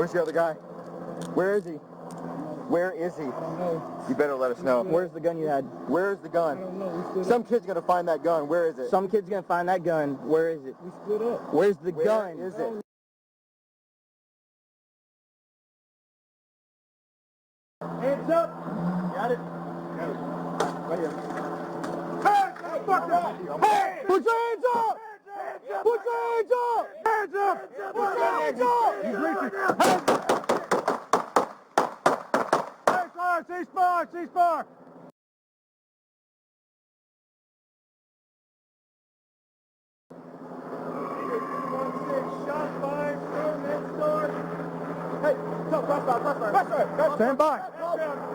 Where's the other guy? Where is he? Where is he? I don't know. You better let us know. Where's the gun you had? Where's the gun? I don't know. Some kid's gonna find that gun. Where is it? Some kid's gonna find that gun. Where is it? We split up. Where's the Where gun? is it? Hands up! Got it? Got it. Right here. Hands up! Hey! Put your hands up! Put your hands up! Hands up! Put your hands up! He's reaching. C-spar! C-spar! Shot fired, next door. Hey, go, crossbar. Stand by.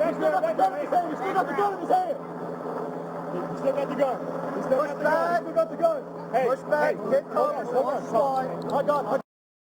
He's still got the gun in his hand. He's still got the gun in his hand. He's still got the gun. Push back. Still got the gun. Hey, Push back. Get close. One spot. I got it.